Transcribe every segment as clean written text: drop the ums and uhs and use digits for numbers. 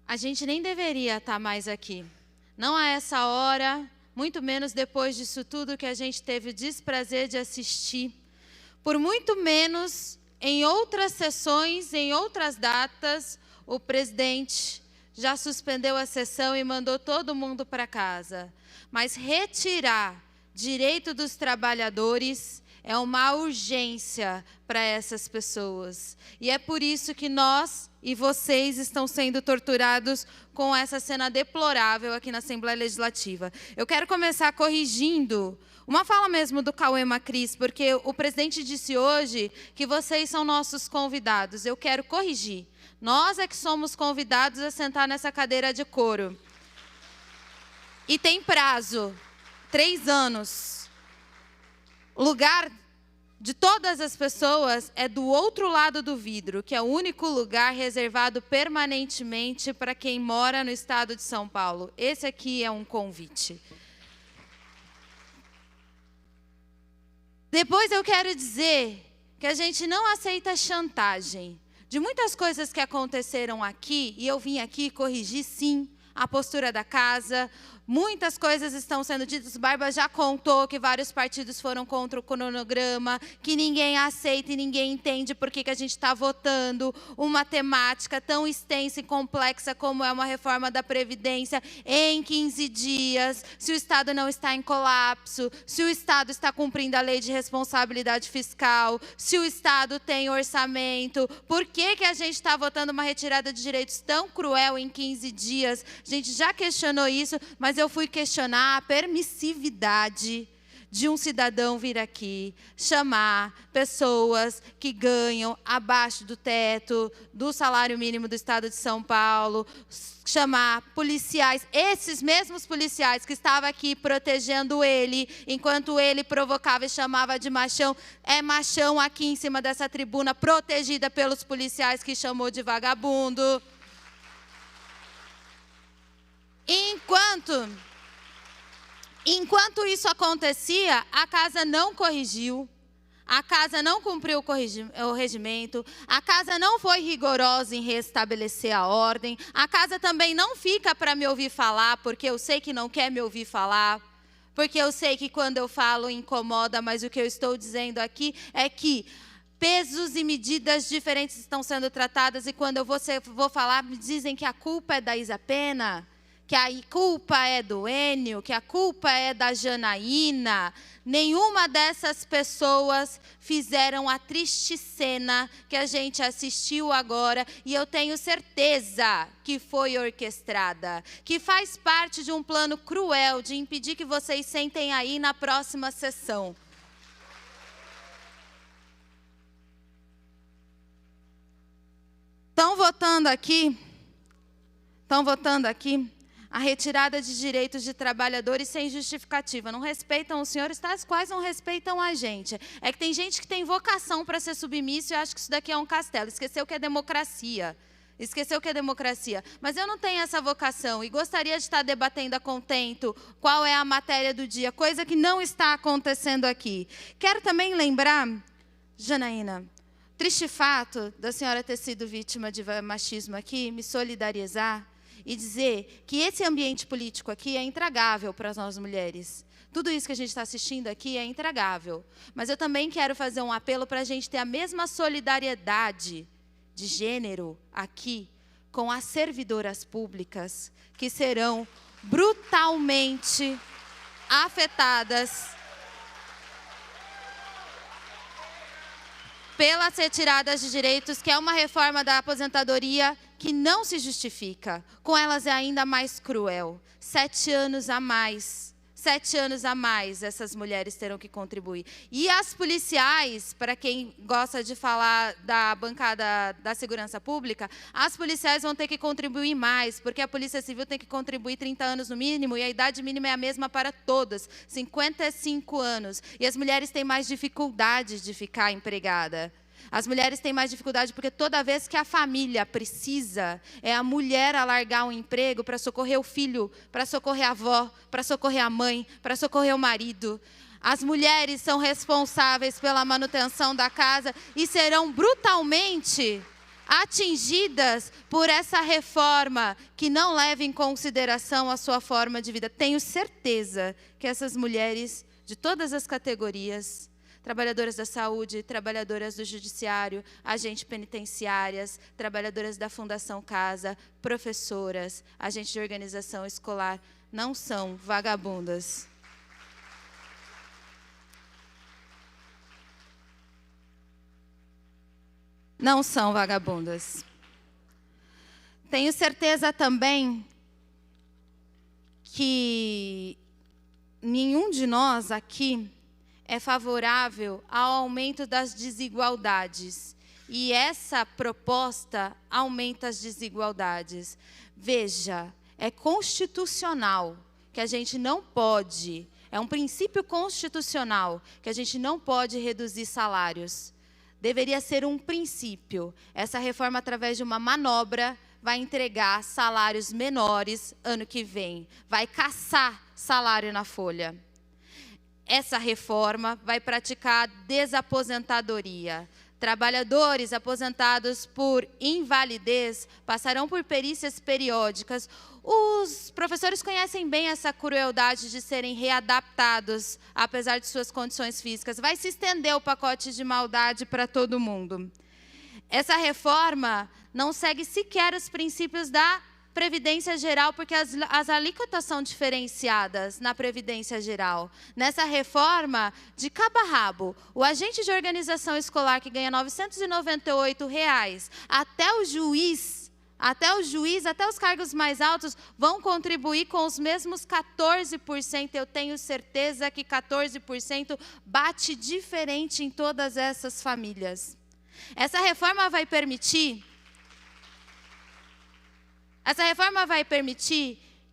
A gente nem deveria estar mais aqui. Não a essa hora, muito menos depois disso tudo que a gente teve o desprazer de assistir. Por muito menos, em outras sessões, em outras datas, o presidente já suspendeu a sessão e mandou todo mundo para casa. Mas retirar direito dos trabalhadores é uma urgência para essas pessoas. E é por isso que nós e vocês estão sendo torturados com essa cena deplorável aqui na Assembleia Legislativa. Eu quero começar corrigindo uma fala mesmo do Cauê Macris, porque o presidente disse hoje que vocês são nossos convidados. Eu quero corrigir. Nós é que somos convidados a sentar nessa cadeira de couro. E tem prazo, 3 anos. O lugar de todas as pessoas é do outro lado do vidro, que é o único lugar reservado permanentemente para quem mora no estado de São Paulo. Esse aqui é um convite. Depois eu quero dizer que a gente não aceita chantagem. De muitas coisas que aconteceram aqui, e eu vim aqui corrigir, sim, a postura da casa. Muitas coisas estão sendo ditas. Barba já contou que vários partidos foram contra o cronograma, que ninguém aceita e ninguém entende por que a gente está votando uma temática tão extensa e complexa como é uma reforma da Previdência em 15 dias, se o Estado não está em colapso, se o Estado está cumprindo a lei de responsabilidade fiscal, se o Estado tem orçamento. Por que a gente está votando uma retirada de direitos tão cruel em 15 dias? A gente já questionou isso, mas eu fui questionar a permissividade de um cidadão vir aqui, chamar pessoas que ganham abaixo do teto do salário mínimo do Estado de São Paulo, chamar policiais, esses mesmos policiais que estavam aqui protegendo ele, enquanto ele provocava e chamava de machão, é machão aqui em cima dessa tribuna, protegida pelos policiais que chamou de vagabundo. Enquanto isso acontecia, a casa não corrigiu, a casa não cumpriu o regimento, a casa não foi rigorosa em restabelecer a ordem, a casa também não fica para me ouvir falar, porque eu sei que não quer me ouvir falar, porque eu sei que quando eu falo incomoda, mas o que eu estou dizendo aqui é que pesos e medidas diferentes estão sendo tratadas, e quando eu vou falar, me dizem que a culpa é da Isa Pena, que a culpa é do Enio, que a culpa é da Janaína. Nenhuma dessas pessoas fizeram a triste cena que a gente assistiu agora, e eu tenho certeza que foi orquestrada, que faz parte de um plano cruel de impedir que vocês sentem aí na próxima sessão. Estão votando aqui a retirada de direitos de trabalhadores sem justificativa. Não respeitam os senhores, tais quais não respeitam a gente. É que tem gente que tem vocação para ser submisso e acha que isso daqui é um castelo. Esqueceu que é democracia. Mas eu não tenho essa vocação e gostaria de estar debatendo a contento qual é a matéria do dia, coisa que não está acontecendo aqui. Quero também lembrar, Janaína, triste fato da senhora ter sido vítima de machismo aqui, me solidarizar e dizer que esse ambiente político aqui é intragável para nós mulheres. Tudo isso que a gente está assistindo aqui é intragável. Mas eu também quero fazer um apelo para a gente ter a mesma solidariedade de gênero aqui com as servidoras públicas que serão brutalmente afetadas pelas retiradas de direitos, que é uma reforma da aposentadoria que não se justifica. Com elas é ainda mais cruel. 7 anos a mais. 7 anos a mais essas mulheres terão que contribuir. E as policiais, para quem gosta de falar da bancada da segurança pública, as policiais vão ter que contribuir mais, porque a Polícia Civil tem que contribuir 30 anos no mínimo, e a idade mínima é a mesma para todas, 55 anos. E as mulheres têm mais dificuldade de ficar empregada. As mulheres têm mais dificuldade porque toda vez que a família precisa, é a mulher a largar um emprego para socorrer o filho, para socorrer a avó, para socorrer a mãe, para socorrer o marido. As mulheres são responsáveis pela manutenção da casa e serão brutalmente atingidas por essa reforma que não leva em consideração a sua forma de vida. Tenho certeza que essas mulheres de todas as categorias, trabalhadoras da saúde, trabalhadoras do judiciário, agentes penitenciárias, trabalhadoras da Fundação Casa, professoras, agentes de organização escolar, não são vagabundas. Não são vagabundas. Tenho certeza também que nenhum de nós aqui é favorável ao aumento das desigualdades. E essa proposta aumenta as desigualdades. Veja, é constitucional que a gente não pode, é um princípio constitucional que a gente não pode reduzir salários. Deveria ser um princípio. Essa reforma, através de uma manobra, vai entregar salários menores ano que vem. Vai caçar salário na folha. Essa reforma vai praticar desaposentadoria. Trabalhadores aposentados por invalidez passarão por perícias periódicas. Os professores conhecem bem essa crueldade de serem readaptados, apesar de suas condições físicas. Vai se estender o pacote de maldade para todo mundo. Essa reforma não segue sequer os princípios da Previdência Geral, porque as alíquotas são diferenciadas na Previdência Geral. Nessa reforma, de cabo a rabo, o agente de organização escolar que ganha R$ 998, até o juiz, até os cargos mais altos, vão contribuir com os mesmos 14%. Eu tenho certeza que 14% bate diferente em todas essas famílias. Essa reforma vai permitir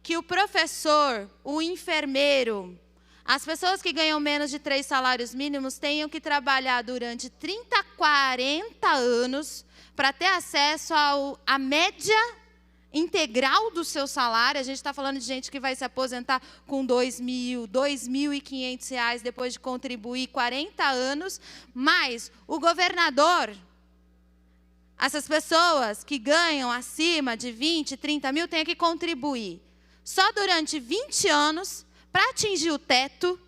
que o professor, o enfermeiro, as pessoas que ganham menos de 3 salários mínimos tenham que trabalhar durante 30, 40 anos para ter acesso à média integral do seu salário. A gente está falando de gente que vai se aposentar com R$ 2.000, R$ 2.500 depois de contribuir 40 anos. Mas o governador, essas pessoas que ganham acima de 20, 30 mil, têm que contribuir só durante 20 anos para atingir o teto,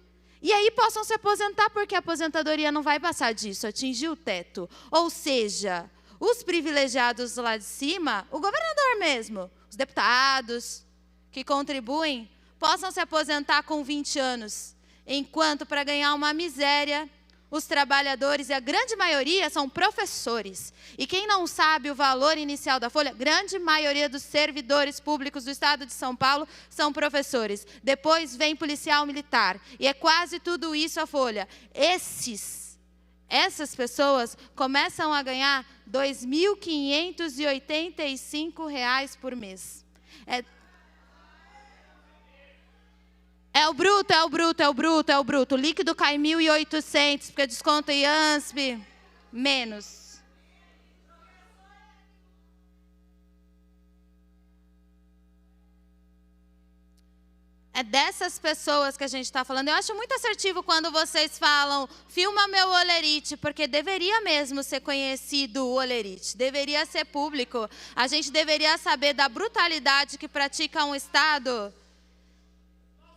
e aí possam se aposentar, porque a aposentadoria não vai passar disso, atingir o teto. Ou seja, os privilegiados lá de cima, o governador mesmo, os deputados que contribuem, possam se aposentar com 20 anos, enquanto para ganhar uma miséria, os trabalhadores, e a grande maioria, são professores. E quem não sabe o valor inicial da folha, grande maioria dos servidores públicos do estado de São Paulo são professores. Depois vem policial militar. E é quase tudo isso a folha. Essas pessoas começam a ganhar R$ 2.585 por mês. É o bruto. O líquido cai 1.800, porque desconto IANSP, menos. É dessas pessoas que a gente está falando. Eu acho muito assertivo quando vocês falam, filma meu Olerite, porque deveria mesmo ser conhecido o Olerite, deveria ser público. A gente deveria saber da brutalidade que pratica um Estado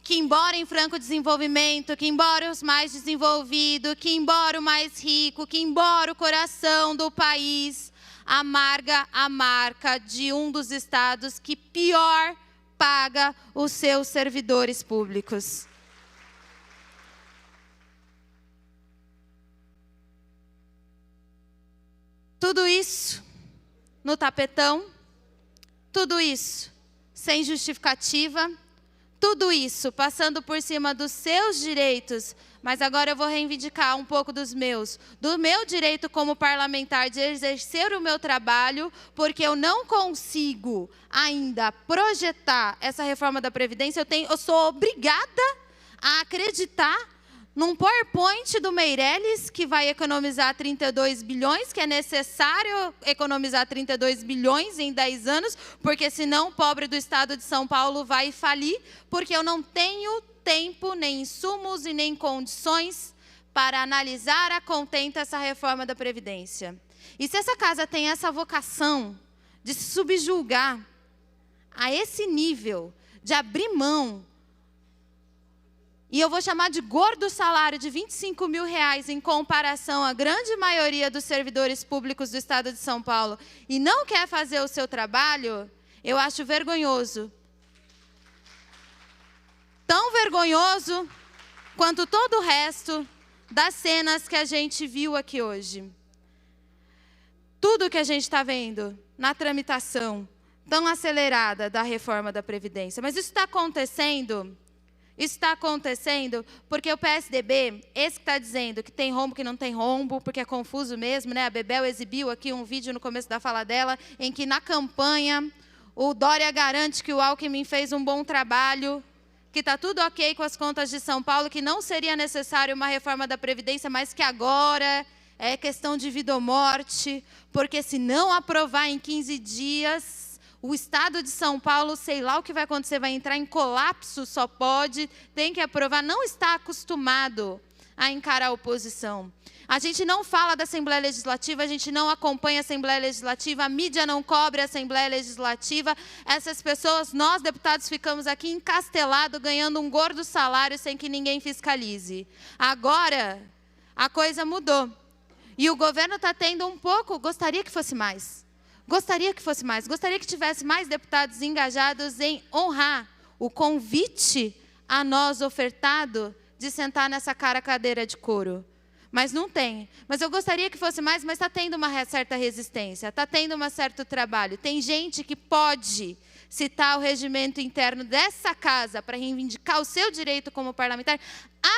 que, embora em franco desenvolvimento, que embora os mais desenvolvidos, que embora o mais rico, que embora o coração do país, amarga a marca de um dos estados que pior paga os seus servidores públicos. Tudo isso no tapetão, tudo isso sem justificativa, tudo isso passando por cima dos seus direitos, mas agora eu vou reivindicar um pouco dos meus. Do meu direito como parlamentar de exercer o meu trabalho, porque eu não consigo ainda projetar essa reforma da Previdência. Eu sou obrigada a acreditar num PowerPoint do Meirelles, que vai economizar 32 bilhões, que é necessário economizar 32 bilhões em 10 anos, porque senão o pobre do estado de São Paulo vai falir, porque eu não tenho tempo, nem insumos e nem condições para analisar a contento essa reforma da Previdência. E se essa casa tem essa vocação de se subjugar a esse nível, de abrir mão, e eu vou chamar de gordo salário de R$25 mil em comparação à grande maioria dos servidores públicos do estado de São Paulo, e não quer fazer o seu trabalho, eu acho vergonhoso. Tão vergonhoso quanto todo o resto das cenas que a gente viu aqui hoje. Tudo que a gente está vendo na tramitação tão acelerada da reforma da Previdência. Mas isso está acontecendo porque o PSDB, esse que está dizendo que tem rombo, que não tem rombo, porque é confuso mesmo, né? A Bebel exibiu aqui um vídeo no começo da fala dela, em que na campanha o Dória garante que o Alckmin fez um bom trabalho, que está tudo ok com as contas de São Paulo, que não seria necessário uma reforma da Previdência, mas que agora é questão de vida ou morte, porque se não aprovar em 15 dias... O estado de São Paulo, sei lá o que vai acontecer, vai entrar em colapso, só pode, tem que aprovar, não está acostumado a encarar a oposição. A gente não fala da Assembleia Legislativa, a gente não acompanha a Assembleia Legislativa, a mídia não cobre a Assembleia Legislativa. Essas pessoas, nós deputados, ficamos aqui encastelados, ganhando um gordo salário sem que ninguém fiscalize. Agora, a coisa mudou. E o governo está tendo um pouco, gostaria que fosse mais. Gostaria que fosse mais, gostaria que tivesse mais deputados engajados em honrar o convite a nós ofertado de sentar nessa cadeira de couro. Mas não tem. Mas eu gostaria que fosse mais, mas está tendo uma certa resistência, está tendo um certo trabalho. Tem gente que pode citar o regimento interno dessa casa para reivindicar o seu direito como parlamentar,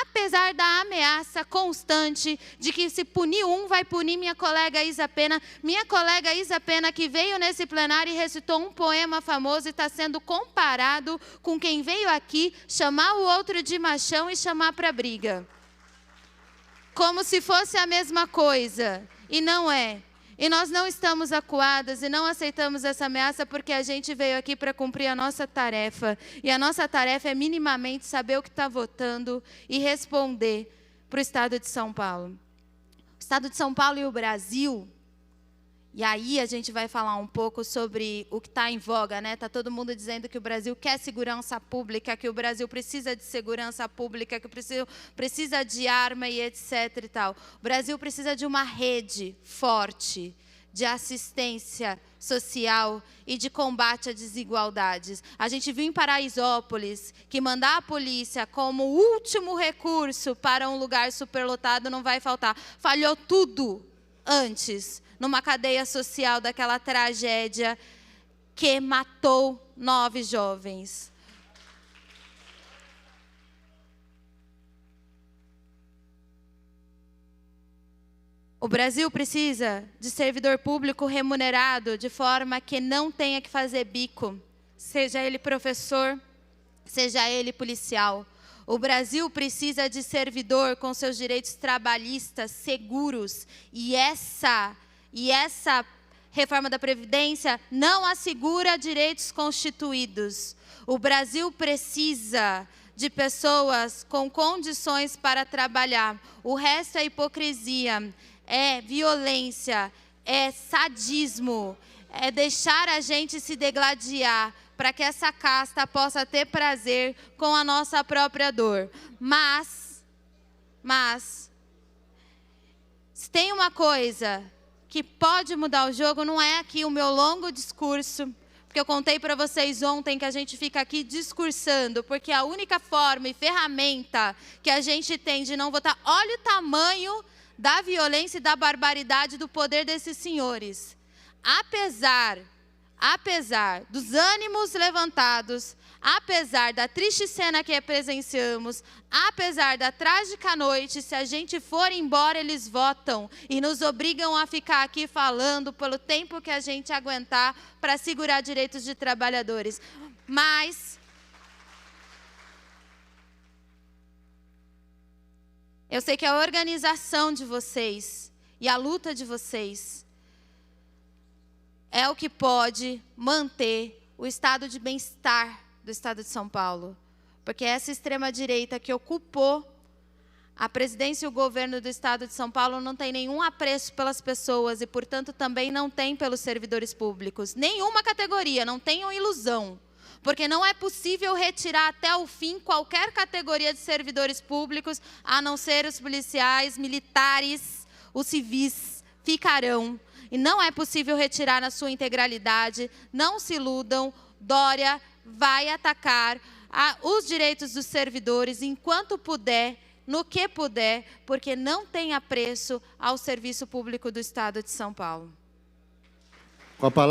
apesar da ameaça constante de que se punir um, vai punir minha colega Isa Pena. Minha colega Isa Pena, que veio nesse plenário e recitou um poema famoso e está sendo comparado com quem veio aqui chamar o outro de machão e chamar para briga. Como se fosse a mesma coisa. E não é. E nós não estamos acuadas e não aceitamos essa ameaça porque a gente veio aqui para cumprir a nossa tarefa. E a nossa tarefa é minimamente saber o que está votando e responder para o Estado de São Paulo. O Estado de São Paulo e o Brasil, e aí a gente vai falar um pouco sobre o que está em voga, né? Está todo mundo dizendo que o Brasil quer segurança pública, que o Brasil precisa de segurança pública, que precisa de arma e etc. e tal. O Brasil precisa de uma rede forte de assistência social e de combate a desigualdades. A gente viu em Paraisópolis que mandar a polícia como último recurso para um lugar superlotado não vai faltar. Falhou tudo antes, numa cadeia social daquela tragédia que matou 9 jovens. O Brasil precisa de servidor público remunerado de forma que não tenha que fazer bico, seja ele professor, seja ele policial. O Brasil precisa de servidor com seus direitos trabalhistas seguros, e essa reforma da Previdência não assegura direitos constituídos. O Brasil precisa de pessoas com condições para trabalhar. O resto é hipocrisia, é violência, é sadismo, é deixar a gente se degladiar para que essa casta possa ter prazer com a nossa própria dor. Mas, se tem uma coisa que pode mudar o jogo, não é aqui o meu longo discurso, porque eu contei para vocês ontem que a gente fica aqui discursando, porque a única forma e ferramenta que a gente tem de não votar, olha o tamanho da violência e da barbaridade do poder desses senhores. Apesar dos ânimos levantados, apesar da triste cena que presenciamos, apesar da trágica noite, se a gente for embora, eles votam e nos obrigam a ficar aqui falando pelo tempo que a gente aguentar para segurar direitos de trabalhadores. Mas eu sei que a organização de vocês e a luta de vocês é o que pode manter o estado de bem-estar do estado de São Paulo. Porque essa extrema-direita que ocupou A presidência e o governo do Estado de São Paulo não tem nenhum apreço pelas pessoas e, portanto, também não tem pelos servidores públicos. Nenhuma categoria, não tenham ilusão. Porque não é possível retirar até o fim qualquer categoria de servidores públicos, a não ser os policiais, militares, os civis, ficarão. E não é possível retirar na sua integralidade. Não se iludam, Dória vai atacar os direitos dos servidores enquanto puder, no que puder, porque não tem apreço ao serviço público do Estado de São Paulo. Com a palavra